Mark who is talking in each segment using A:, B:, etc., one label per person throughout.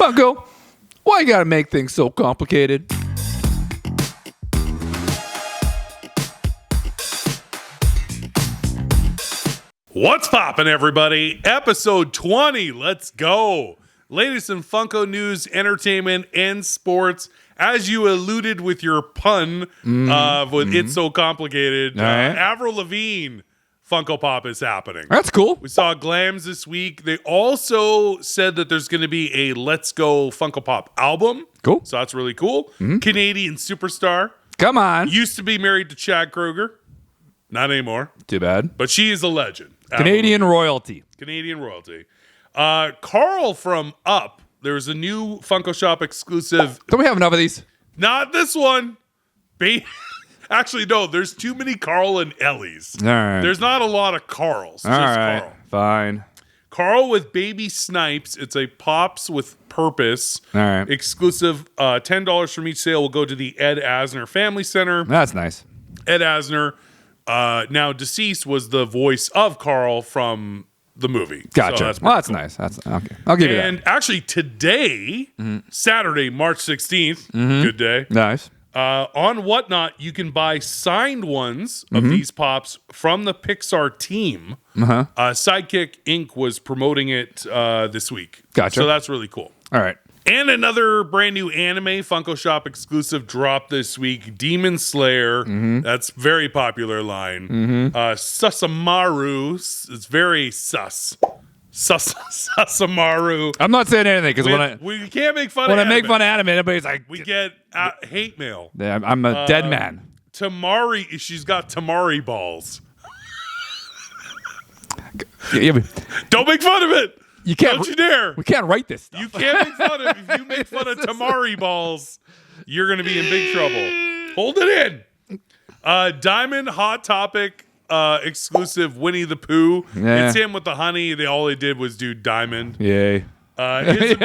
A: Funko, why you gotta make things so complicated?
B: What's poppin', everybody? Episode 20. Let's go. Latest in Funko news, entertainment, and sports. As you alluded with your pun with It's So Complicated,
A: right.
B: Avril Lavigne Funko Pop is happening.
A: That's cool.
B: We saw Glams this week. They also said that there's going to be a Let's Go Funko Pop album.
A: Cool.
B: So that's really cool. Canadian superstar.
A: Come on.
B: Used to be married to Chad Kroeger. Not anymore.
A: Too bad.
B: But she is a legend.
A: Canadian royalty.
B: Canadian royalty. Carl from Up. There's a new Funko Shop exclusive.
A: Don't we have enough of these?
B: Not this one. Actually, no. There's too many Carl and Ellies.
A: All right.
B: There's not a lot of Carls.
A: All
B: Just
A: right.
B: Carl.
A: Fine.
B: Carl with baby snipes. It's a Pops with Purpose.
A: All right.
B: Exclusive. $10 from each sale will go to the Ed Asner Family Center.
A: That's nice.
B: Ed Asner, now deceased, was the voice of Carl from the movie.
A: Gotcha.
B: So
A: That's
B: cool.
A: nice. That's okay. I'll give you that.
B: And actually today, Saturday, March 16th, good day.
A: Nice.
B: On Whatnot, you can buy signed ones of these Pops from the Pixar team. Sidekick Inc. was promoting it this week.
A: Gotcha.
B: So that's really cool.
A: All right.
B: And another brand new anime Funko Shop exclusive dropped this week, Demon Slayer. That's very popular line. Susamaru. It's very sus. Susamaru.
A: I'm not saying anything because
B: We can't make fun
A: when
B: of
A: I make
B: anime.
A: fun of anime, everybody's like,
B: We get hate mail.
A: yeah, I'm a dead man.
B: Tamari, she's got Tamari balls. Don't make fun of it.
A: You can't.
B: Don't you dare.
A: We can't write this stuff.
B: You can't make fun of if you make fun of Tamari balls, you're going to be in big trouble. Hold it in. Diamond Hot Topic exclusive Winnie the Pooh.
A: Yeah.
B: It's him with the honey. All they did was do Diamond.
A: Yay.
B: His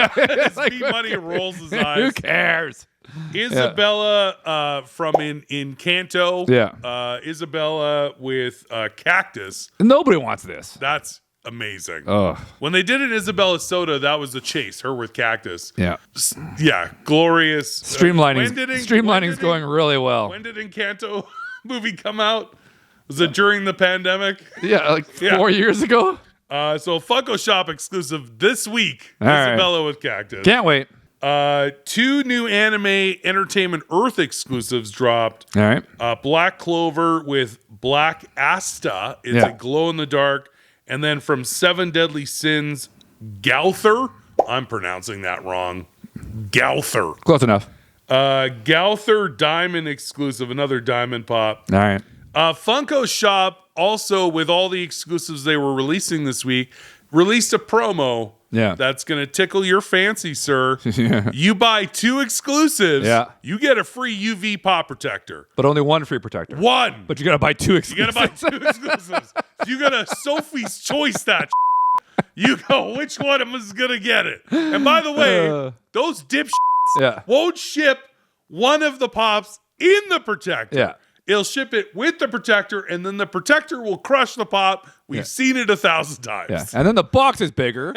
B: B Money rolls his eyes.
A: Who cares?
B: Isabella from Encanto.
A: Yeah.
B: Isabella with Cactus.
A: Nobody wants this.
B: That's amazing.
A: Ugh.
B: When they did an Isabella Soda, that was the chase. Her with Cactus.
A: Yeah.
B: Yeah, glorious.
A: Streamlining's going really well.
B: When did Encanto movie come out? Was it during the pandemic?
A: Yeah, like 4 years ago.
B: So Funko Shop exclusive this week.
A: All right.
B: Isabella with Cactus.
A: Can't wait.
B: 2 new anime Entertainment Earth exclusives dropped.
A: All right.
B: Black Clover with Black Asta. It's a glow in the dark. And then from 7 Deadly Sins, Gauther. I'm pronouncing that wrong. Gauther.
A: Close enough.
B: Gauther Diamond exclusive. Another Diamond Pop.
A: All right.
B: Funko Shop, also with all the exclusives they were releasing this week, released a promo that's going to tickle your fancy, sir.
A: Yeah.
B: You buy 2 exclusives, you get a free UV pop protector.
A: But only one free protector.
B: One.
A: But you got to buy 2
B: You
A: exclusives.
B: got to buy 2 exclusives. You got to Sophie's Choice that You go, which one is going to get it? And by the way, those dipshits won't ship one of the pops in the protector.
A: Yeah.
B: It'll ship it with the protector, and then the protector will crush the pop. We've seen it 1,000 times.
A: Yeah. And then the box is bigger.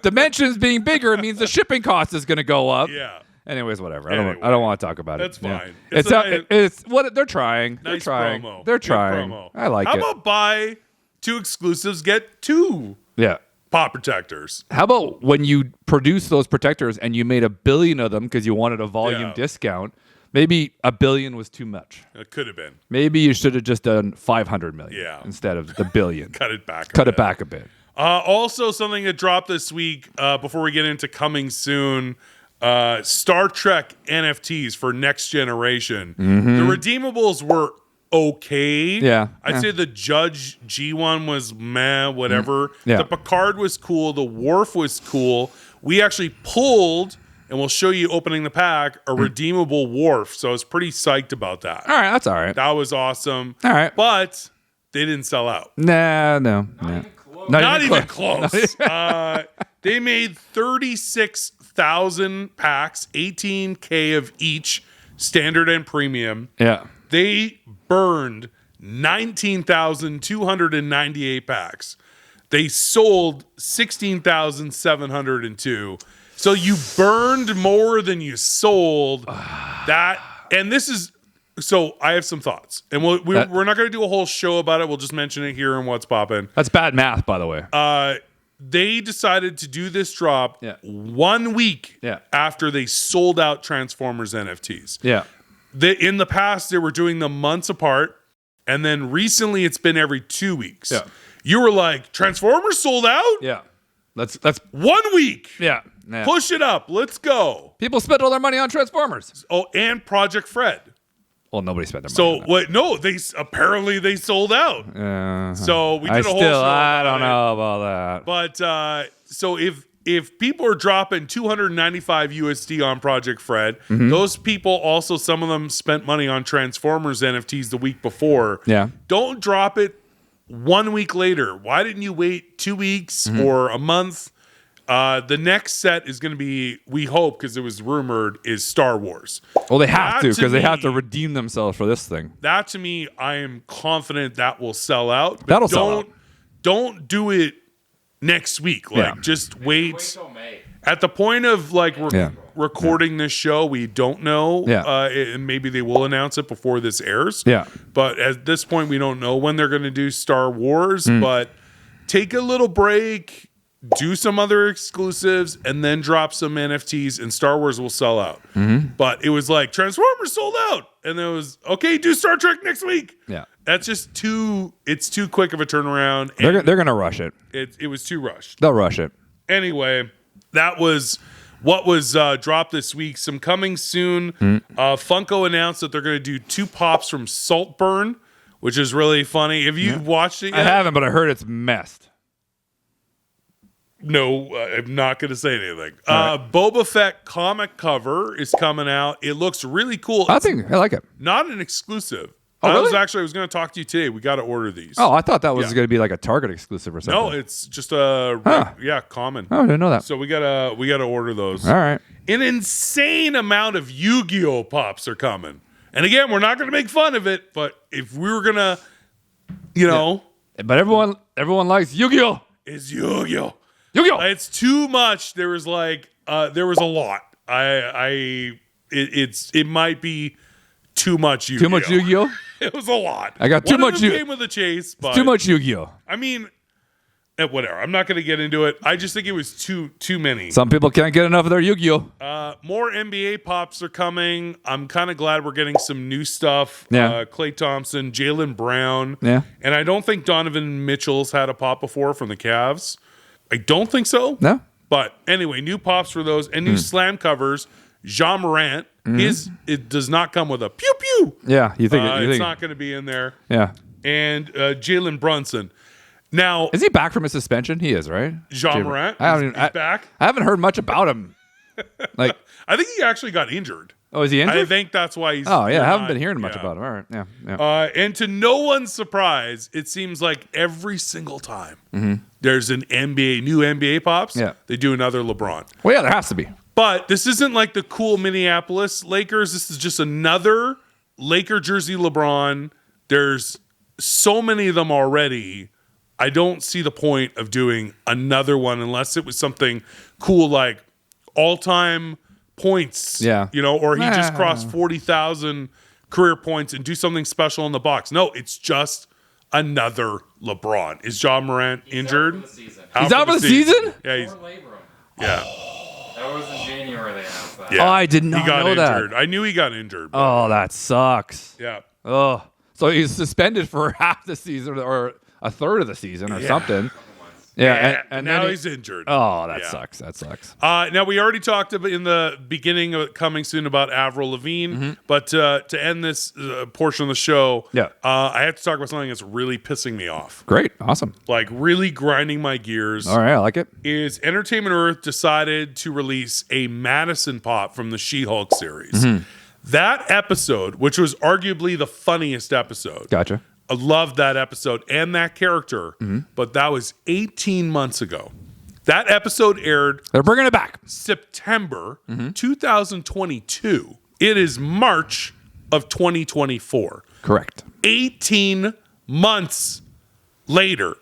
A: Dimensions being bigger means the shipping cost is going to go up.
B: Yeah.
A: Anyways, whatever.
B: Anyway,
A: I don't want to talk about
B: that's
A: it. That's
B: fine.
A: Yeah. It's what they're trying.
B: Nice
A: they're trying.
B: promo.
A: They're
B: Good
A: trying.
B: promo.
A: I like
B: How
A: it.
B: about buy 2 exclusives, get 2 pop protectors?
A: How about when you produce those protectors and you made 1 billion of them because you wanted a volume discount? Maybe 1 billion was too much.
B: It could have been.
A: Maybe you should have just done 500 million instead of the billion.
B: Cut it back.
A: Cut it back a bit.
B: Also, something that dropped this week before we get into coming soon. Star Trek NFTs for Next Generation. The redeemables were okay.
A: Yeah.
B: I'd say the Judge G one was meh, whatever.
A: Yeah.
B: The Picard was cool. The Worf was cool. We actually pulled, and we'll show you opening the pack, a redeemable Worf. So I was pretty psyched about that.
A: All right, that's all right.
B: That was awesome.
A: All right.
B: But they didn't sell out.
A: No.
B: Not even close. They made 36,000 packs, 18K of each, standard and premium.
A: Yeah.
B: They burned 19,298 packs. They sold 16,702. So you burned more than you sold. And this is. So I have some thoughts, and we're not going to do a whole show about it. We'll just mention it here and what's popping.
A: That's bad math, by the way.
B: They decided to do this drop 1 week after they sold out Transformers NFTs.
A: Yeah.
B: In the past, they were doing them months apart, and then recently it's been every 2 weeks.
A: Yeah.
B: You were like, Transformers sold out?
A: Yeah. That's
B: 1 week.
A: Yeah.
B: Push it up. Let's go.
A: People spent all their money on Transformers.
B: Oh, and Project Fred.
A: Well, nobody spent their money.
B: So what? No, they sold out. So we did a whole show.
A: I don't know about that.
B: But so if people are dropping $295 USD on Project Fred, those people also, some of them spent money on Transformers NFTs the week before.
A: Yeah.
B: Don't drop it 1 week later. Why didn't you wait 2 weeks or a month? The next set is going to be, we hope, because it was rumored, is Star Wars.
A: Well, they have to, because they have to redeem themselves for this thing.
B: That, to me, I am confident that will sell out. But
A: That'll sell out.
B: Don't do it next week. Like, just wait till May. At the point of recording this show, we don't know. And maybe they will announce it before this airs.
A: Yeah.
B: But at this point, we don't know when they're going to do Star Wars. But take a little break. Do some other exclusives and then drop some NFTs, and Star Wars will sell out. But it was like Transformers sold out, and it was okay. Do Star Trek next week. Yeah, that's just too. It's too quick of a turnaround.
A: They're gonna rush it.
B: It was too rushed.
A: They'll rush it
B: anyway. That was what was dropped this week. Some coming soon. Funko announced that they're going to do 2 pops from Saltburn, which is really funny. Have you watched it yet?
A: I haven't, but I heard it's messed.
B: No, I'm not going to say anything. Right. Boba Fett comic cover is coming out. It looks really cool.
A: I like it.
B: Not an exclusive.
A: Oh, really?
B: I was going to talk to you today. We got to order these.
A: Oh, I thought that was going to be like a Target exclusive or something.
B: No, it's just common.
A: Oh, I didn't know that.
B: So we gotta order those.
A: All right.
B: An insane amount of Yu-Gi-Oh pops are coming. And again, we're not going to make fun of it, but if we were gonna,
A: but everyone likes Yu-Gi-Oh.
B: It's Yu-Gi-Oh.
A: Yu-Gi-Oh.
B: It's too much. There was a lot. It might be too much Yu-Gi-Oh.
A: Too much Yu-Gi-Oh.
B: It was a lot.
A: I got too much
B: Game of the Chase. But
A: too much Yu-Gi-Oh.
B: I mean, whatever. I'm not going to get into it. I just think it was too many.
A: Some people can't get enough of their Yu-Gi-Oh.
B: More NBA pops are coming. I'm kind of glad we're getting some new stuff.
A: Yeah.
B: Klay Thompson, Jaylen Brown.
A: Yeah.
B: And I don't think Donovan Mitchell's had a pop before from the Cavs. I don't think so.
A: No.
B: But anyway, new pops for those and new slam covers. Ja Morant. It does not come with a pew pew.
A: Yeah, you think
B: it's not going to be in there.
A: Yeah.
B: And Jalen Brunson. Now,
A: is he back from his suspension? He is, right?
B: Ja Morant. He's back.
A: I haven't heard much about him.
B: I think he actually got injured.
A: Oh, is he injured?
B: I think that's why he's.
A: Oh, yeah. I haven't been hearing much about him. All right. Yeah.
B: And to no one's surprise, it seems like every single time there's an new NBA pops, they do another LeBron.
A: Well, yeah, there has to be.
B: But this isn't like the cool Minneapolis Lakers. This is just another Laker jersey LeBron. There's so many of them already. I don't see the point of doing another one unless it was something cool like all-time points.
A: Yeah.
B: Or he just crossed 40,000 career points and do something special in the box. No, it's just another LeBron. Is Ja Morant injured?
A: He's out for the season?
B: Yeah. Yeah.
C: That was in January they announced that.
B: Yeah.
A: Oh, I did not know
B: injured.
A: that.
B: I knew he got injured.
A: Oh, that sucks.
B: Yeah.
A: Oh, so he's suspended for half the season or a third of the season or something. Yeah, and
B: now
A: then
B: he's injured.
A: Oh, that sucks. That sucks.
B: Now, we already talked about in the beginning of coming soon about Avril Lavigne, but to end this portion of the show, I have to talk about something that's really pissing me off.
A: Great. Awesome.
B: Like really grinding my gears.
A: All right, I like it.
B: Is Entertainment Earth decided to release a Madison pop from the She-Hulk series. That episode, which was arguably the funniest episode.
A: Gotcha.
B: I loved that episode and that character, but that was 18 months ago. That episode aired.
A: They're bringing it back.
B: September 2022. It is March of 2024.
A: Correct.
B: 18 months later.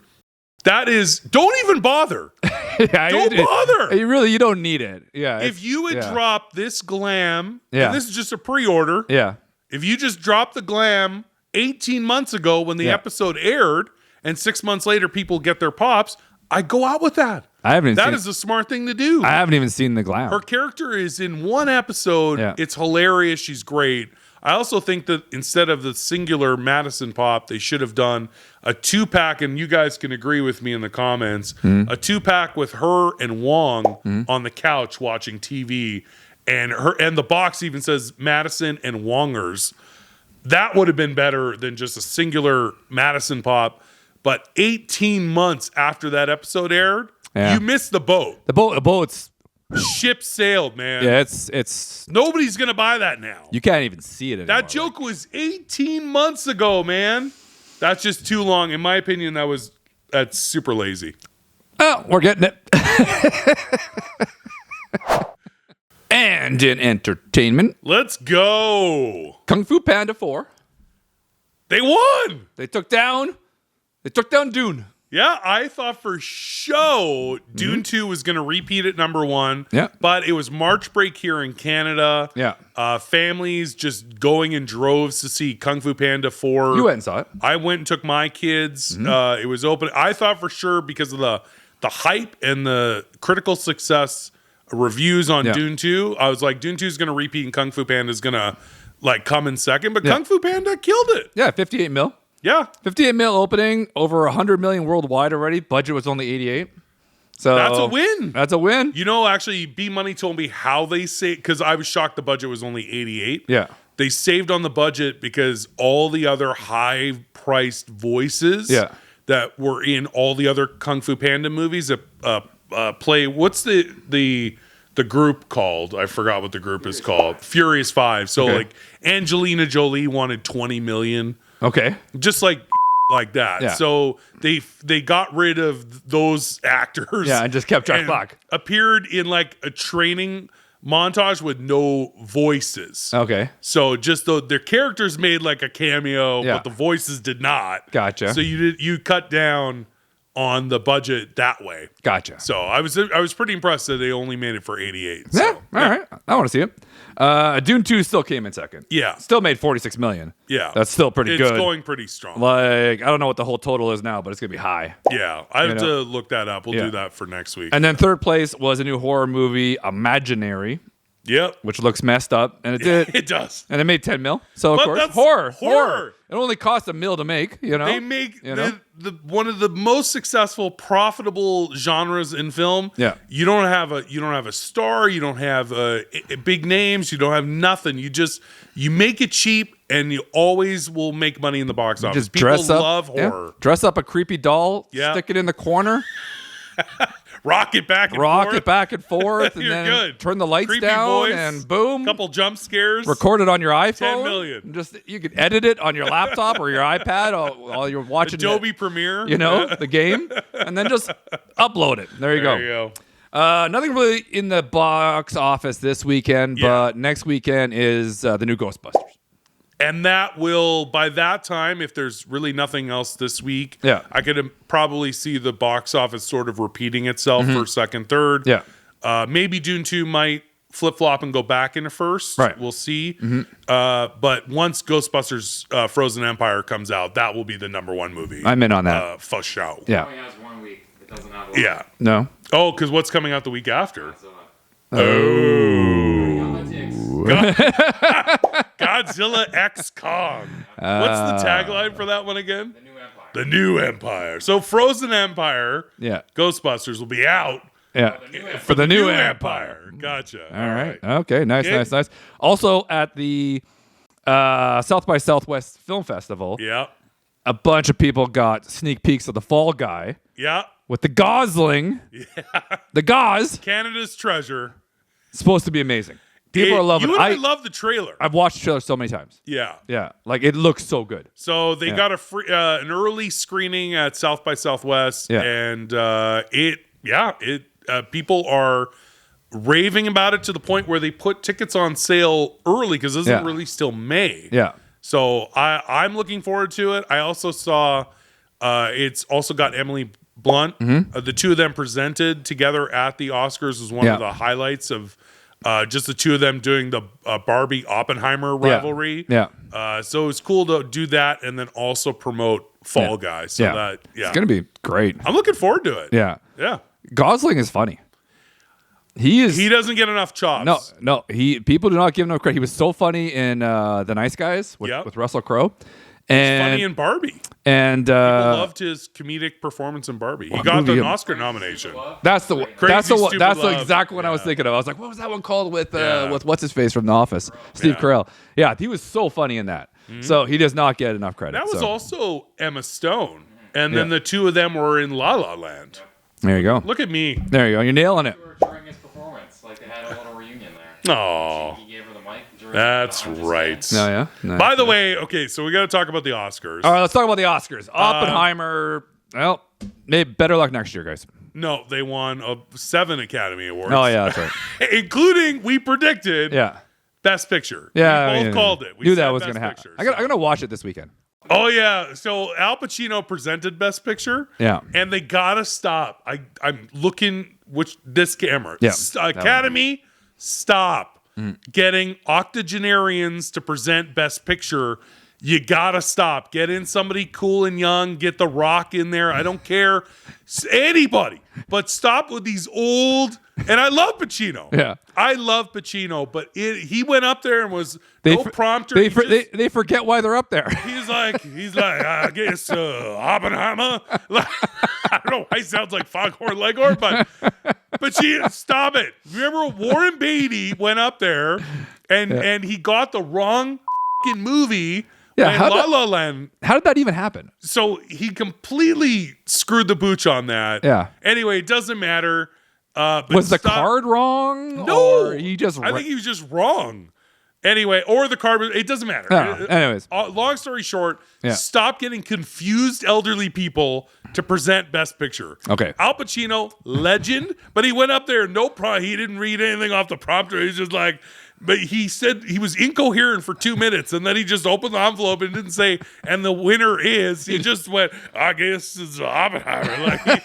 B: That is, don't even bother. Don't bother.
A: You don't need it. Yeah.
B: If you had dropped this glam,
A: yeah.
B: and this is just a pre-order.
A: Yeah.
B: If you just dropped the glam 18 months ago when the episode aired, and 6 months later people get their pops, I'd go out with that. That is a smart thing to do.
A: I haven't even seen the glam.
B: Her character is in one episode. Yeah. It's hilarious. She's great. I also think that instead of the singular Madison pop, they should have done a 2-pack, and you guys can agree with me in the comments, a 2-pack with her and Wong on the couch watching TV, and the box even says Madison and Wongers. That would have been better than just a singular Madison pop. But 18 months after that episode aired, you missed the boat.
A: The boat's
B: ship sailed, man.
A: Yeah, it's
B: nobody's gonna buy that now.
A: You can't even see it anymore.
B: That joke was 18 months ago, man. That's just too long. In my opinion, that's super lazy.
A: Oh, we're getting it. And in entertainment,
B: let's go.
A: Kung Fu Panda 4.
B: They won.
A: They took down Dune.
B: Yeah, I thought for sure Dune 2 was going to repeat at number 1.
A: Yeah.
B: But it was March break here in Canada.
A: Yeah.
B: Families just going in droves to see Kung Fu Panda 4.
A: You went and saw it.
B: I went and took my kids. It was open. I thought for sure because of the hype and the critical success reviews on Dune 2, I was like, Dune 2 is going to repeat and Kung Fu Panda is going to come in second. But Kung Fu Panda killed it.
A: Yeah, 58 mil.
B: Yeah.
A: 58 mil opening, over 100 million worldwide already. Budget was only 88. So
B: that's a win.
A: That's a win.
B: You know, actually, B Money told me how they saved, because I was shocked the budget was only 88.
A: Yeah.
B: They saved on the budget because all the other high-priced voices that were in all the other Kung Fu Panda movies play. What's the group called? I forgot what the group is called. Furious 5. So like Angelina Jolie wanted 20 million.
A: Okay.
B: Just like that.
A: Yeah.
B: So they got rid of those actors.
A: Yeah, and just kept Jack Black.
B: Appeared in like a training montage with no voices.
A: Okay.
B: So just their characters made like a cameo, but the voices did not.
A: Gotcha.
B: So you cut down on the budget that way.
A: Gotcha.
B: So I was pretty impressed that they only made it for 88. So,
A: all right. I want to see it. Dune 2 still came in second.
B: Yeah.
A: Still made 46 million.
B: Yeah.
A: That's still pretty good.
B: It's going pretty strong.
A: Like, I don't know what the whole total is now, but it's going to be high.
B: Yeah. I have to look that up. We'll do that for next week.
A: And then third place was a new horror movie, Imaginary.
B: Yep.
A: Which looks messed up. And it did.
B: It does.
A: And it made 10 mil. So, of course, horror. It only cost $1 million to make,
B: They make the one of the most successful, profitable genres in film.
A: Yeah.
B: You don't have a star. You don't have big names. You don't have nothing. You make it cheap, and you always will make money in the box office. People love horror.
A: Yeah. Dress up a creepy doll. Yeah. Stick it in the corner.
B: Rock it back and forth.
A: And then
B: good.
A: Turn the lights
B: Creepy
A: down
B: voice,
A: and boom.
B: Couple jump scares.
A: Record it on your iPhone.
B: 10 million.
A: You could edit it on your laptop or your iPad while you're watching
B: Adobe Premiere.
A: The game. And then just upload it. There you go. Nothing really in the box office this weekend, but next weekend is the new Ghostbusters.
B: And that will, by that time, if there's really nothing else this week, I could probably see the box office sort of repeating itself for second, third.
A: Yeah.
B: Maybe Dune 2 might flip-flop and go back into first.
A: Right.
B: We'll see. But once Ghostbusters Frozen Empire comes out, that will be the number one movie.
A: I'm in on that.
B: For sure.
A: Yeah.
C: It only has 1 week. It doesn't have a
B: Yeah.
A: No.
B: Oh, because what's coming out the week after? Godzilla X Kong. What's the tagline for that one again?
C: The New Empire.
B: The New Empire. So Frozen Empire, Ghostbusters will be out.
A: Yeah, for the new Empire.
B: Gotcha.
A: All right. Okay. Nice. Also at the South by Southwest Film Festival, a bunch of people got sneak peeks of the Fall Guy.
B: Yeah.
A: With the Gosling. Yeah. The Gauze.
B: Canada's treasure.
A: It's supposed to be amazing. People are loving it.
B: You and I love the trailer.
A: I've watched the trailer so many times.
B: Yeah.
A: Yeah. Like, it looks so good.
B: So they got an early screening at South by Southwest.
A: Yeah.
B: And people are raving about it to the point where they put tickets on sale early because it doesn't release till May.
A: Yeah.
B: So I'm looking forward to it. I also saw it's also got Emily Blunt. The two of them presented together at the Oscars was one of the highlights of just the two of them doing the Barbie Oppenheimer rivalry. So it was cool to do that and then also promote Fall Guy. So that
A: it's gonna be great.
B: I'm looking forward to it.
A: Yeah. Gosling is funny. He
B: doesn't get enough chops.
A: No. People do not give him enough credit. He was so funny in The Nice Guys with Russell Crowe. And
B: funny in Barbie.
A: And
B: people loved his comedic performance in Barbie. He got an Oscar nomination.
A: That's the exact one I was thinking of. I was like, what was that one called with what's his face from The Office? Steve Carell. Yeah, he was so funny in that. So he does not get enough credit.
B: That was also Emma Stone. And then the two of them were in La La Land.
A: There you go.
B: Look at me.
A: There you go. You're nailing it.
C: During his performance, like they had a little reunion there.
B: Oh,
C: he gave her the mic.
B: That's right.
A: Oh, yeah.
B: By the way, okay, so we got to talk about the Oscars.
A: All right, let's talk about the Oscars. Oppenheimer. Well, maybe better luck next year, guys.
B: No, they won 7 Academy Awards.
A: Oh yeah, that's right.
B: Including we predicted. Best Picture.
A: Yeah,
B: we both called it. We
A: knew that was going to happen. I'm going to watch it this weekend.
B: Oh yeah, so Al Pacino presented Best Picture.
A: Yeah,
B: and they gotta stop. I'm looking this camera.
A: Yeah,
B: Academy, stop getting octogenarians to present Best Picture. You gotta stop. Get in somebody cool and young. Get The Rock in there. I don't care, anybody, but stop with these old. And I love Pacino.
A: Yeah, I
B: love Pacino, but he went up there and was no prompter.
A: They forget why they're up there.
B: He's like, I guess Oppenheimer. I don't know why he sounds like Foghorn Leghorn, but Pacino, stop it. Remember Warren Beatty went up there and he got the wrong fucking movie.
A: Yeah,
B: La La Land.
A: How did that even happen?
B: So he completely screwed the pooch on that.
A: Yeah.
B: Anyway, it doesn't matter.
A: Was the card wrong?
B: No,
A: or he just.
B: I think he was just wrong. Anyway, or the card. It doesn't matter.
A: Anyways,
B: long story short, stop getting confused elderly people to present Best Picture.
A: Okay,
B: Al Pacino, legend, but he went up there, no problem. He didn't read anything off the prompter. He's just like. But he said he was incoherent for 2 minutes, and then he just opened the envelope and didn't say, and the winner is. He just went, I guess it's Oppenheimer.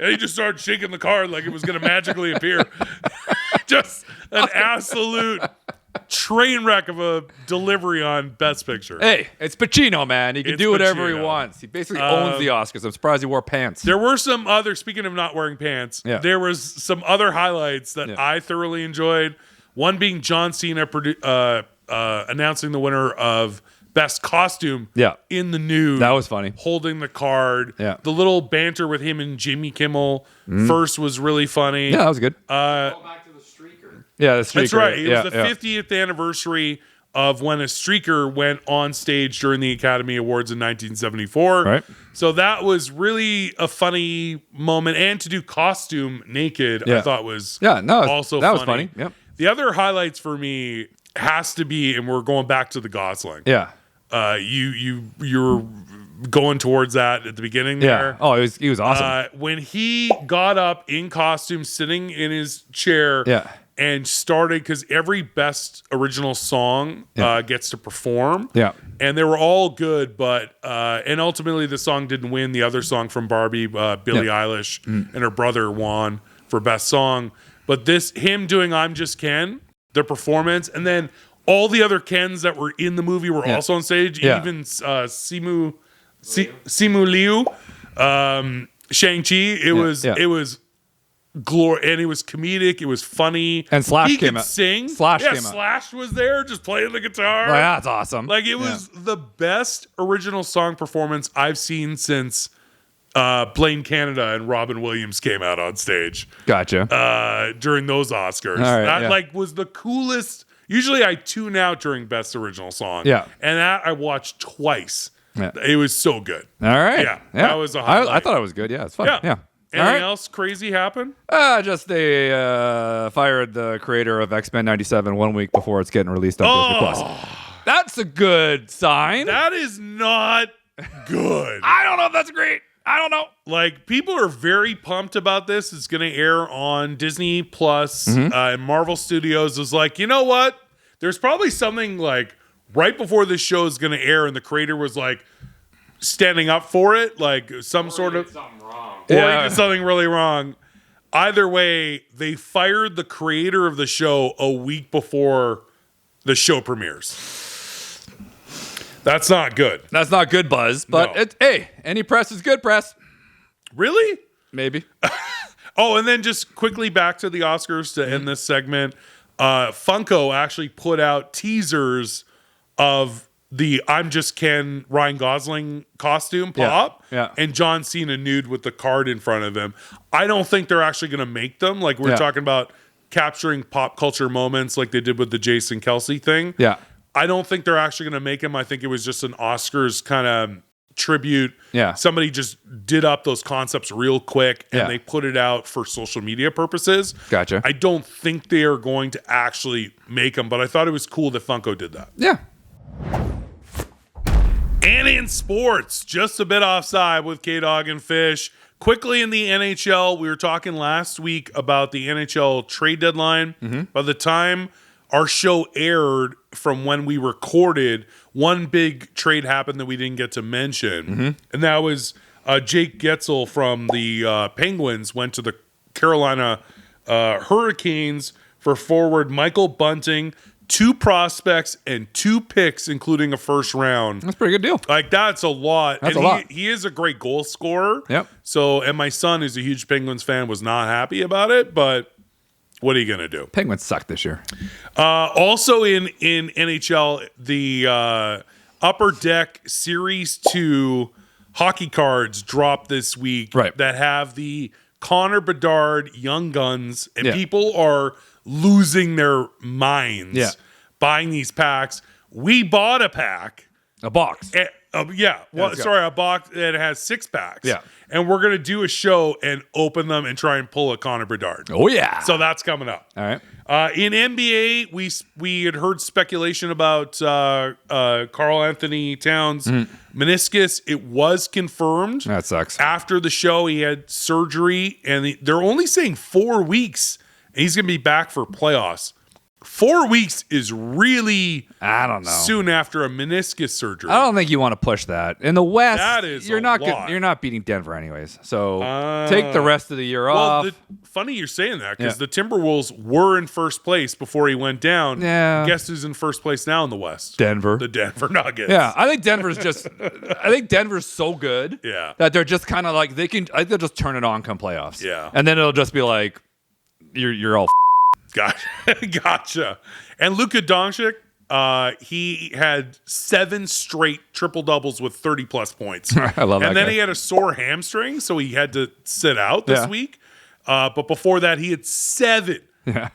B: And he just started shaking the card like it was going to magically appear. Just an absolute train wreck of a delivery on Best Picture.
A: Hey, it's Pacino, man. He can do whatever he wants. He basically owns the Oscars. I'm surprised he wore pants.
B: There were some other, speaking of not wearing pants, there was some other highlights that I thoroughly enjoyed. One being John Cena announcing the winner of Best Costume in the nude.
A: That was funny.
B: Holding the card.
A: Yeah.
B: The little banter with him and Jimmy Kimmel first was really funny.
A: Yeah, that was good.
C: Go back to the streaker.
A: Yeah, the streaker.
B: That's right. It was the 50th anniversary of when a streaker went on stage during the Academy Awards in 1974.
A: Right.
B: So that was really a funny moment. And to do costume naked, I thought was also
A: that
B: funny.
A: was funny. Yep.
B: The other highlights for me has to be, and we're going back to the Gosling.
A: Yeah.
B: You're going towards that at the beginning there.
A: Oh, he was awesome.
B: When he got up in costume, sitting in his chair, and started, because every Best Original Song gets to perform. Yeah. And they were all good, but and ultimately the song didn't win. The other song from Barbie, Billie Eilish, and her brother won for Best Song. But him doing I'm Just Ken, the performance, and then all the other Kens that were in the movie were also on stage. Even Simu Liu, Shang-Chi. It was glory, and it was comedic. It was funny.
A: And Slash came out.
B: Sing.
A: Slash came out.
B: Slash was there, just playing the guitar.
A: Oh, that's awesome.
B: Like it was the best original song performance I've seen since Blaine Canada and Robin Williams came out on stage.
A: Gotcha.
B: During those Oscars. That was the coolest. Usually I tune out during Best Original Song. Yeah. And that I watched twice. Yeah. It was so good.
A: All right.
B: Yeah. That was a highlight.
A: I thought it was good. Yeah, it's fun. Yeah.
B: Anything else crazy happen?
A: Just they fired the creator of X-Men 97 1 week before it's getting released on Disney Plus. That's a good sign.
B: That is not good.
A: I don't know if that's great. I don't know.
B: Like, people are very pumped about this. It's going to air on Disney Plus, and Marvel Studios is like, you know what? There's probably something like right before this show is going to air, and the creator was like, standing up for it, like some sort of,
C: something wrong.
B: or he did something really wrong. Either way, they fired the creator of the show a week before the show premieres. That's not good.
A: That's not good buzz, but hey, any press is good press.
B: Really?
A: Maybe.
B: Oh, and then just quickly back to the Oscars to end this segment. Funko actually put out teasers of the I'm Just Ken Ryan Gosling costume pop and John Cena nude with the card in front of him. I don't think they're actually going to make them. Like we're talking about capturing pop culture moments like they did with the Jason Kelsey thing.
A: Yeah.
B: I don't think they're actually going to make them. I think it was just an Oscars kind of tribute.
A: Yeah.
B: Somebody just did up those concepts real quick and they put it out for social media purposes.
A: Gotcha.
B: I don't think they are going to actually make them, but I thought it was cool that Funko did that.
A: Yeah.
B: And in sports, just a bit offside with kdogandfish. Quickly in the NHL, we were talking last week about the NHL trade deadline. By the time our show aired from when we recorded, one big trade happened that we didn't get to mention. And that was Jake Getzel from the Penguins went to the Carolina Hurricanes for forward Michael Bunting, 2 prospects and 2 picks, including a first round.
A: That's a pretty good deal.
B: Like, that's a lot.
A: That's
B: and
A: a lot.
B: He is a great goal scorer.
A: Yep.
B: So, and my son is a huge Penguins fan, was not happy about it, but what are you going to do?
A: Penguins suck this year.
B: Also in NHL, the Upper Deck Series 2 hockey cards dropped this week that have the Connor Bedard Young Guns, and people are losing their minds buying these packs. We bought a pack.
A: A box.
B: A box that has 6 packs.
A: Yeah.
B: And we're going to do a show and open them and try and pull a Connor Bedard.
A: Oh, yeah.
B: So that's coming up.
A: All right.
B: In NBA, we had heard speculation about Karl Anthony Towns' meniscus. It was confirmed.
A: That sucks.
B: After the show, he had surgery, and they're only saying 4 weeks, and he's going to be back for playoffs. 4 weeks is really,
A: I don't know,
B: soon after a meniscus surgery.
A: I don't think you want to push that. In the West,
B: that is
A: you're not beating Denver anyways. So take the rest of the year off.
B: Funny you're saying that, because the Timberwolves were in first place before he went down.
A: Yeah.
B: Guess who's in first place now in the West?
A: Denver.
B: The Denver Nuggets.
A: Yeah, I think Denver's so good that they're just kind of like, they'll just turn it on come playoffs.
B: Yeah.
A: And then it'll just be like, you're all
B: Gotcha. And Luka Doncic, he had 7 straight triple doubles with 30+ points.
A: I love that.
B: And then
A: guy.
B: he had a sore hamstring, so he had to sit out this week. But before that, he had 7.
A: Yeah.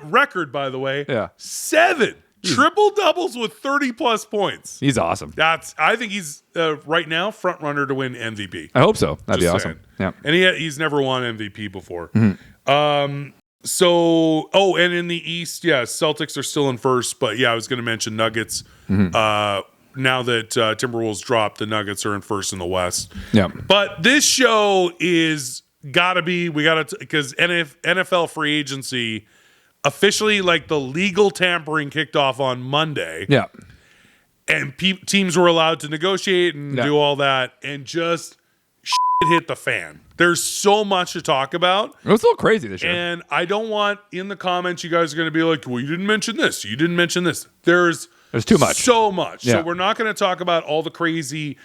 B: Record, by the way.
A: Yeah.
B: 7 triple doubles with 30+ points.
A: He's awesome.
B: I think he's right now front runner to win MVP.
A: I hope so. That'd be awesome.
B: Saying.
A: Yeah.
B: And he's never won MVP before. And in the East, Celtics are still in first, but I was going to mention Nuggets. Now that Timberwolves dropped, the Nuggets are in first in the West.
A: Yeah.
B: But this show is because NFL free agency officially, like, the legal tampering kicked off on Monday.
A: Yeah.
B: And teams were allowed to negotiate and do all that, and just hit the fan. There's so much to talk about.
A: It was a little crazy this year.
B: And I don't want, in the comments, you guys are going to be like, well, you didn't mention this. You didn't mention this. There's
A: too much.
B: So much.
A: Yeah.
B: So we're not going to talk about all the crazy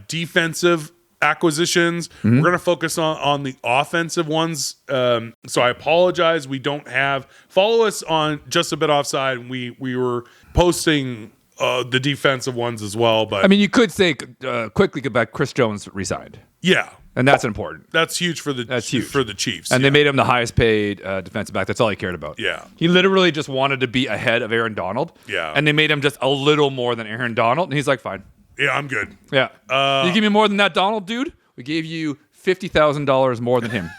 B: defensive acquisitions. We're going to focus on the offensive ones. So I apologize. We don't have... Follow us on Just a Bit Offside. We were posting the defensive ones as well. But
A: I mean, you could say quickly goodbye. Chris Jones resigned.
B: Yeah.
A: And that's important.
B: That's huge for the Chiefs.
A: And they made him the highest paid defensive back. That's all he cared about.
B: Yeah.
A: He literally just wanted to be ahead of Aaron Donald.
B: Yeah.
A: And they made him just a little more than Aaron Donald. And he's like, fine.
B: Yeah, I'm good.
A: Yeah. You give me more than that Donald, dude? We gave you $50,000 more than him.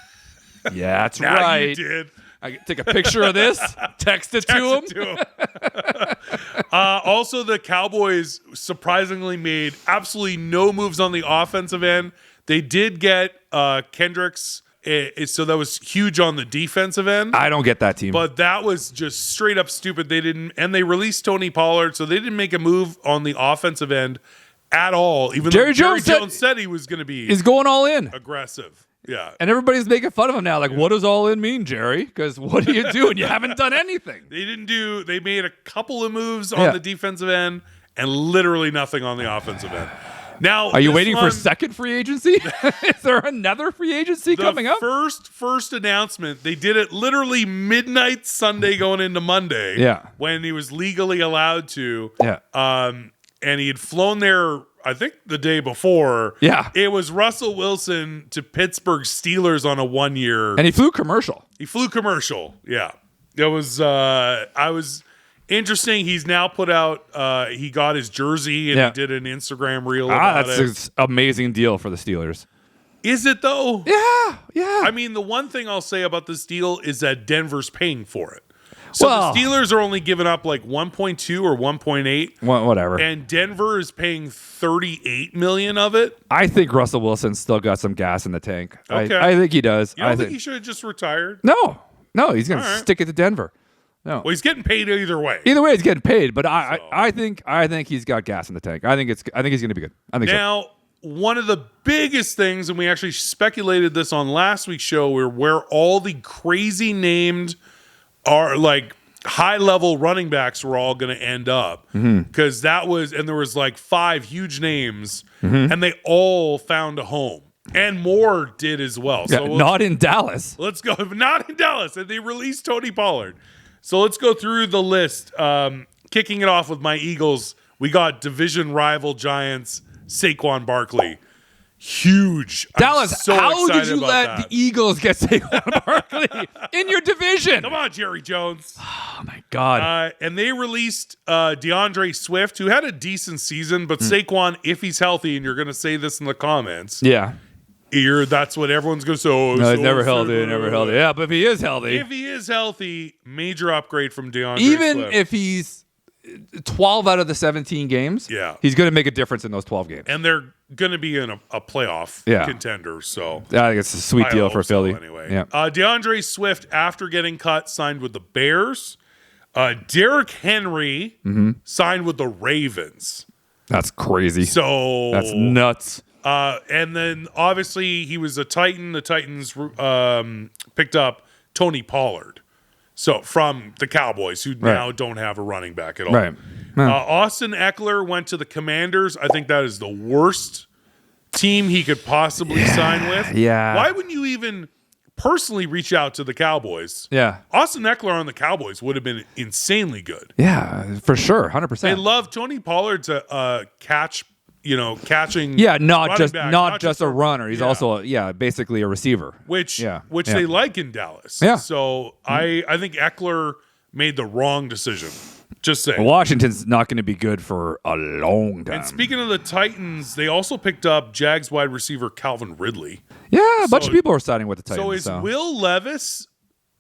A: Yeah, that's right.
B: You did.
A: I take a picture of this, text it to him.
B: Also, the Cowboys surprisingly made absolutely no moves on the offensive end. They did get Kendricks, so that was huge on the defensive end.
A: I don't get that team.
B: But that was just straight up stupid. They released Tony Pollard, so they didn't make a move on the offensive end at all. Even
A: Jerry
B: though
A: Jones
B: said he was going to be
A: He's going all in.
B: aggressive. Yeah.
A: And everybody's making fun of him now. Like, what does all in mean, Jerry? Because what are you doing? You haven't done anything.
B: They made a couple of moves on the defensive end and literally nothing on the offensive end. Now,
A: are you waiting for second free agency? Is there another free agency coming up?
B: First announcement, they did it literally midnight Sunday going into Monday.
A: Yeah.
B: When he was legally allowed to.
A: Yeah.
B: And he had flown there, I think, the day before.
A: Yeah.
B: It was Russell Wilson to Pittsburgh Steelers on a 1 year.
A: And he flew commercial.
B: Yeah. It was I was interesting. He's now put out he got his jersey and he did an Instagram reel about
A: that's an amazing deal for the Steelers.
B: Is it though?
A: Yeah.
B: I mean, the one thing I'll say about this deal is that Denver's paying for it. So the Steelers are only giving up like 1.2 or 1.8.
A: Whatever.
B: And Denver is paying 38 million of it.
A: I think Russell Wilson's still got some gas in the tank.
B: Okay.
A: I think he does.
B: You don't think he should have just retired?
A: No, he's going to stick it to Denver. No.
B: Well, he's getting paid either way.
A: Either way, he's getting paid. But I think he's got gas in the tank. I think he's going to be good. I think
B: now, one of the biggest things, and we actually speculated this on last week's show, where all the crazy named are like high level running backs were all going to end up because there was like 5 huge names and they all found a home and more did as well.
A: Yeah, so not in Dallas.
B: Let's go. Not in Dallas. And they released Tony Pollard. So let's go through the list. Kicking it off with my Eagles, we got division rival Giants, Saquon Barkley. Huge.
A: Dallas, how did you let the Eagles get Saquon Barkley in your division?
B: Come on, Jerry Jones.
A: Oh, my God.
B: And they released DeAndre Swift, who had a decent season, but Saquon, if he's healthy, and you're going to say this in the comments.
A: Yeah.
B: That's what everyone's going to say.
A: No, he's never healthy. Yeah, but if he is healthy.
B: Major upgrade from DeAndre
A: Even
B: Swift.
A: if he's 12 out of the 17 games, he's going to make a difference in those 12 games.
B: And they're going to be in a playoff contender. So
A: I think it's a sweet deal for Philly.
B: Anyway, DeAndre Swift, after getting cut, signed with the Bears. Derrick Henry signed with the Ravens.
A: That's crazy.
B: So
A: that's nuts.
B: And then obviously he was a Titan. The Titans picked up Tony Pollard. So from the Cowboys, who now don't have a running back at all.
A: Right.
B: Austin Eckler went to the Commanders. I think that is the worst team he could possibly sign with.
A: Yeah.
B: Why wouldn't you even personally reach out to the Cowboys?
A: Yeah.
B: Austin Eckler on the Cowboys would have been insanely good.
A: Yeah, for sure. 100%.
B: They love Tony Pollard to catching.
A: Yeah, not just a runner. He's also basically a receiver.
B: Which they like in Dallas.
A: Yeah.
B: So I think Eckler made the wrong decision. Just saying.
A: Washington's not going to be good for a long time.
B: And speaking of the Titans, they also picked up Jags wide receiver Calvin Ridley.
A: Yeah, a bunch of people are signing with the Titans.
B: So is Will Levis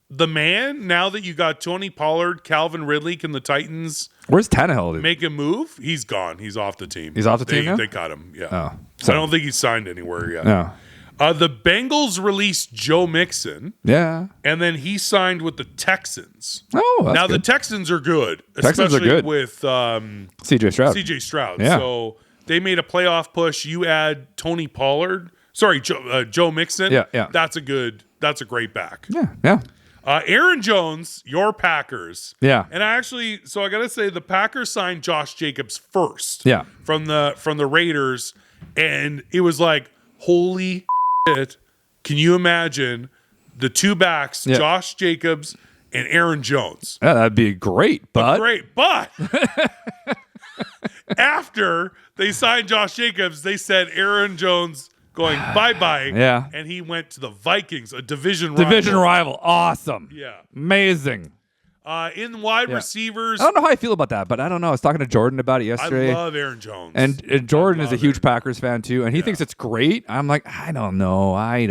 B: the man now that you got Tony Pollard, Calvin Ridley? Can the Titans?
A: Where's Tannehill?
B: Make a move? He's gone. He's off the team.
A: He's off the team now?
B: They cut him. Yeah.
A: Oh,
B: so I don't think he's signed anywhere yet.
A: No.
B: The Bengals released Joe Mixon.
A: Yeah.
B: And then he signed with the Texans.
A: Oh, that's
B: now
A: good.
B: the Texans are good.
A: Texans are good
B: with
A: CJ Stroud.
B: Yeah. So they made a playoff push. You add Tony Pollard. Sorry, Joe Mixon.
A: Yeah.
B: That's a great back.
A: Yeah.
B: Aaron Jones, your Packers.
A: Yeah.
B: And I gotta say the Packers signed Josh Jacobs first.
A: Yeah.
B: From the Raiders, and it was like, holy shit! Can you imagine the two backs, Josh Jacobs and Aaron Jones?
A: Yeah, that'd be great, but
B: after they signed Josh Jacobs, they said Aaron Jones going bye-bye.
A: Yeah.
B: And he went to the Vikings, a division
A: rival. Awesome.
B: Yeah.
A: Amazing.
B: In wide receivers.
A: I don't know how I feel about that, but I don't know. I was talking to Jordan about it yesterday.
B: I love Aaron Jones.
A: And Jordan is a huge Packers fan too, and he thinks it's great. I'm like, I don't know. I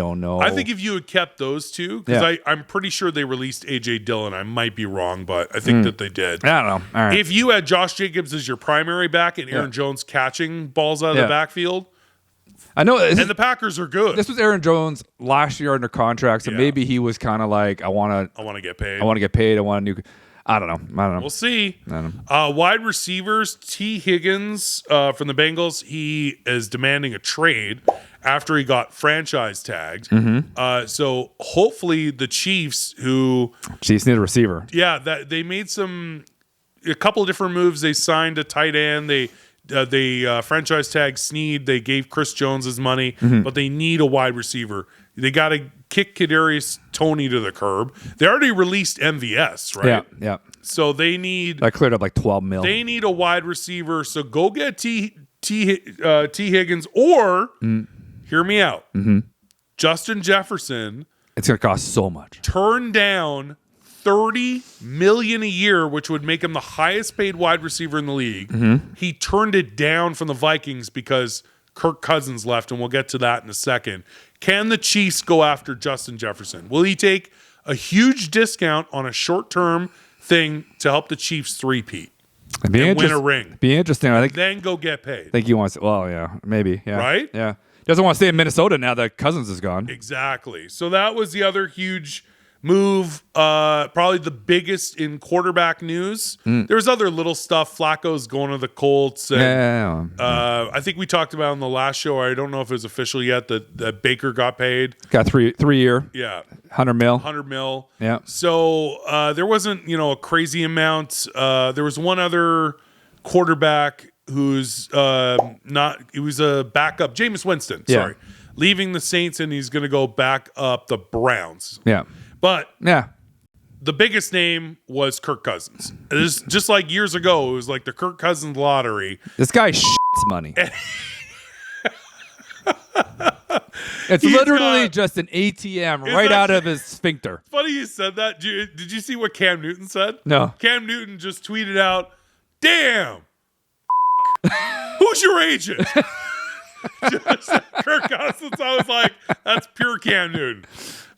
B: think if you had kept those two, because I'm pretty sure they released A.J. Dillon. I might be wrong, but I think that they did.
A: I don't know. All right.
B: If you had Josh Jacobs as your primary back and Aaron Jones catching balls out of the backfield,
A: I know,
B: and the Packers are good.
A: This was Aaron Jones last year under contract, so maybe he was kind of like, I want to
B: get paid.
A: I want to get paid. I want a new. I don't know.
B: We'll see.
A: I don't know.
B: Wide receivers, T. Higgins from the Bengals, he is demanding a trade after he got franchise tagged. So hopefully the Chiefs
A: Chiefs need a receiver.
B: Yeah, they made a couple of different moves. They signed a tight end. They franchise tagged Snead. They gave Chris Jones his money, but they need a wide receiver. They got to kick Kadarius Toney to the curb. They already released MVS, right?
A: Yeah.
B: So they need
A: that cleared up like $12 million.
B: They need a wide receiver. So go get T. Higgins or hear me out. Justin Jefferson.
A: It's gonna cost so much.
B: Turn down $30 million a year, which would make him the highest paid wide receiver in the league. He turned it down from the Vikings because Kirk Cousins left, and we'll get to that in a second. Can the Chiefs go after Justin Jefferson? Will he take a huge discount on a short-term thing to help the Chiefs three-peat and win a ring?
A: Be interesting. I think.
B: Then go get paid.
A: I think he wants. Well, yeah, maybe. Yeah.
B: Right?
A: Yeah. He doesn't want to stay in Minnesota now that Cousins is gone.
B: Exactly. So that was the other huge move, probably the biggest in quarterback news. There was other little stuff. Flacco's going to the Colts. And, I think we talked about on the last show. I don't know if it was official yet that Baker got paid.
A: Got 3 year.
B: Yeah.
A: 100 mil.
B: 100 mil.
A: Yeah.
B: So there wasn't, a crazy amount. There was one other quarterback who's he was a backup, Jameis Winston, sorry, leaving the Saints, and he's going to go back up the Browns.
A: Yeah.
B: But the biggest name was Kirk Cousins. It is just like years ago, it was like the Kirk Cousins lottery.
A: This guy shits money. It's literally just an ATM right out of his sphincter.
B: Funny you said that. Did you see what Cam Newton said?
A: No.
B: Cam Newton just tweeted out, "Damn, who's your agent?" Just Kirk Cousins. I was like, that's pure Cam Newton.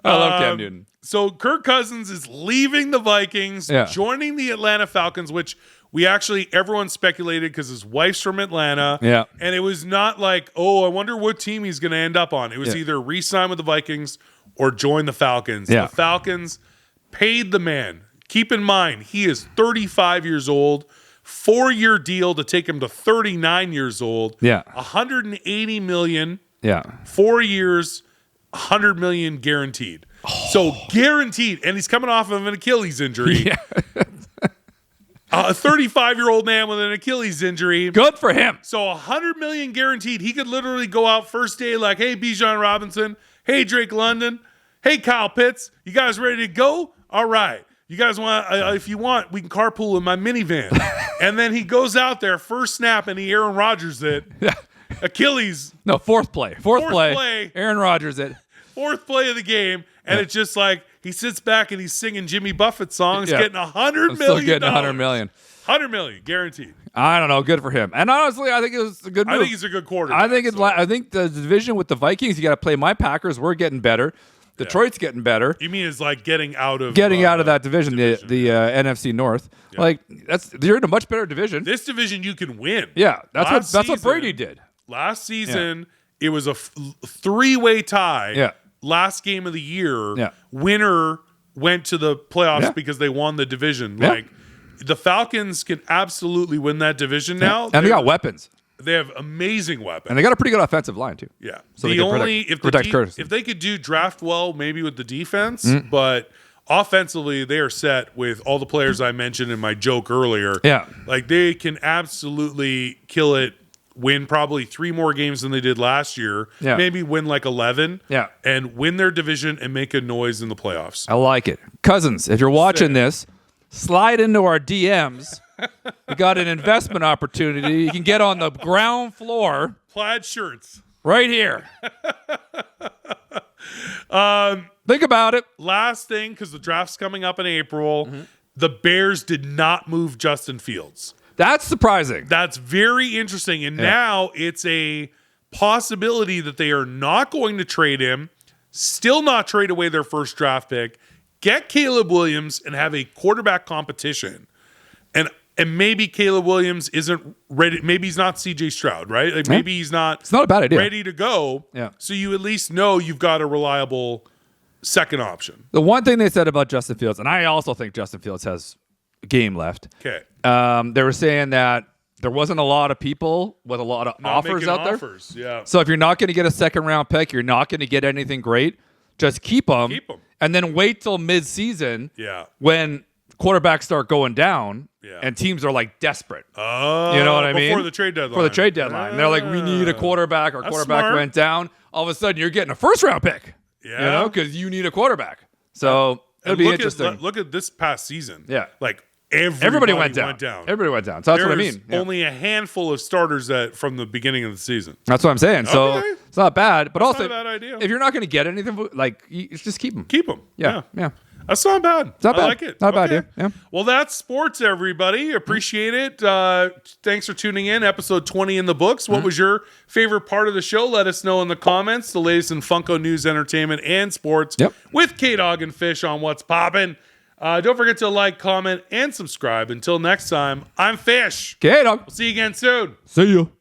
A: I love Cam Newton.
B: So Kirk Cousins is leaving the Vikings, joining the Atlanta Falcons, which everyone speculated because his wife's from Atlanta.
A: Yeah.
B: And it was not like, I wonder what team he's going to end up on. It was either re-sign with the Vikings or join the Falcons.
A: Yeah.
B: The Falcons paid the man. Keep in mind, he is 35 years old. 4-year deal to take him to 39 years old.
A: Yeah.
B: $180 million.
A: Yeah. 4
B: years, $100 million guaranteed. So guaranteed, and he's coming off of an Achilles injury.
A: Yeah.
B: A 35-year-old man with an Achilles injury.
A: Good for him.
B: So $100 million guaranteed. He could literally go out first day like, "Hey, Bijan Robinson. Hey, Drake London. Hey, Kyle Pitts. You guys ready to go? All right. You guys want? If you want, we can carpool in my minivan." And then he goes out there first snap and he Aaron Rodgers it. Achilles.
A: No, fourth play. Fourth play.
B: play.
A: Aaron Rodgers it.
B: Fourth play of the game, and it's just like he sits back and he's singing Jimmy Buffett songs, getting $100 million.
A: Still getting $100 million.
B: $100 million guaranteed.
A: I don't know. Good for him. And honestly, I think it was a good move.
B: I think he's a good quarterback.
A: I think the division with the Vikings, you got to play my Packers. We're getting better. Detroit's getting better.
B: You mean it's like getting out of
A: that division, the NFC North. Yeah. Like you're in a much better division.
B: This division you can win.
A: Yeah, that's what Brady did.
B: Last season, it was a three-way tie.
A: Yeah.
B: Last game of the year, winner went to the playoffs because they won the division.
A: Yeah.
B: Like the Falcons can absolutely win that division now.
A: And they got weapons.
B: They have amazing weapons.
A: And they got a pretty good offensive line, too.
B: Yeah.
A: So if
B: they could do draft well, maybe with the defense, but offensively, they are set with all the players I mentioned in my joke earlier.
A: Yeah.
B: Like they can absolutely kill it, win probably 3 more games than they did last year.
A: Yeah.
B: Maybe win like 11.
A: Yeah.
B: And win their division and make a noise in the playoffs.
A: I like it. Cousins, if you're watching this, slide into our DMs. We got an investment opportunity. You can get on the ground floor.
B: Plaid shirts.
A: Right here. Think about it.
B: Last thing, because the draft's coming up in April, the Bears did not move Justin Fields.
A: That's surprising.
B: That's very interesting. And now it's a possibility that they are not going to trade him, still not trade away their first draft pick, get Caleb Williams, and have a quarterback competition. And maybe Caleb Williams isn't ready. Maybe he's not CJ Stroud, right? Like maybe he's not.
A: It's not a bad idea.
B: Ready to go.
A: Yeah.
B: So you at least know you've got a reliable second option.
A: The one thing they said about Justin Fields, and I also think Justin Fields has game left.
B: Okay.
A: They were saying that there wasn't a lot of people with a lot of offers out there.
B: Yeah.
A: So if you're not going to get a second round pick, you're not going to get anything great. Just keep them.
B: Keep them.
A: And then wait till mid-season.
B: Yeah.
A: When quarterbacks start going down.
B: Yeah.
A: And teams are like desperate.
B: Oh.
A: You know what I mean?
B: Before the trade deadline.
A: For the trade deadline. They're like, we need a quarterback. Our quarterback
B: smart.
A: went down. All of a sudden, you're getting a first round pick.
B: Yeah.
A: You know, because you need a quarterback. So it'll be interesting.
B: Look at this past season.
A: Yeah.
B: Like
A: everybody went down. Everybody went down. So that's what I mean.
B: There's only a handful of starters that from the beginning of the season.
A: That's what I'm saying. So
B: Okay.
A: it's not bad. But
B: That's
A: also,
B: not a bad idea.
A: if you're not going to get anything, like, you just keep them.
B: Keep them.
A: Yeah.
B: That's not bad.
A: It's not bad.
B: I like it.
A: Not a bad idea. Yeah.
B: Well, that's sports, everybody. Appreciate it. Thanks for tuning in. Episode 20 in the books. What was your favorite part of the show? Let us know in the comments. The latest in Funko news, entertainment, and sports with kdogandfish on What's Poppin'. Don't forget to like, comment, and subscribe. Until next time, I'm Fish.
A: K-Dog.
B: We'll see you again soon.
A: See you.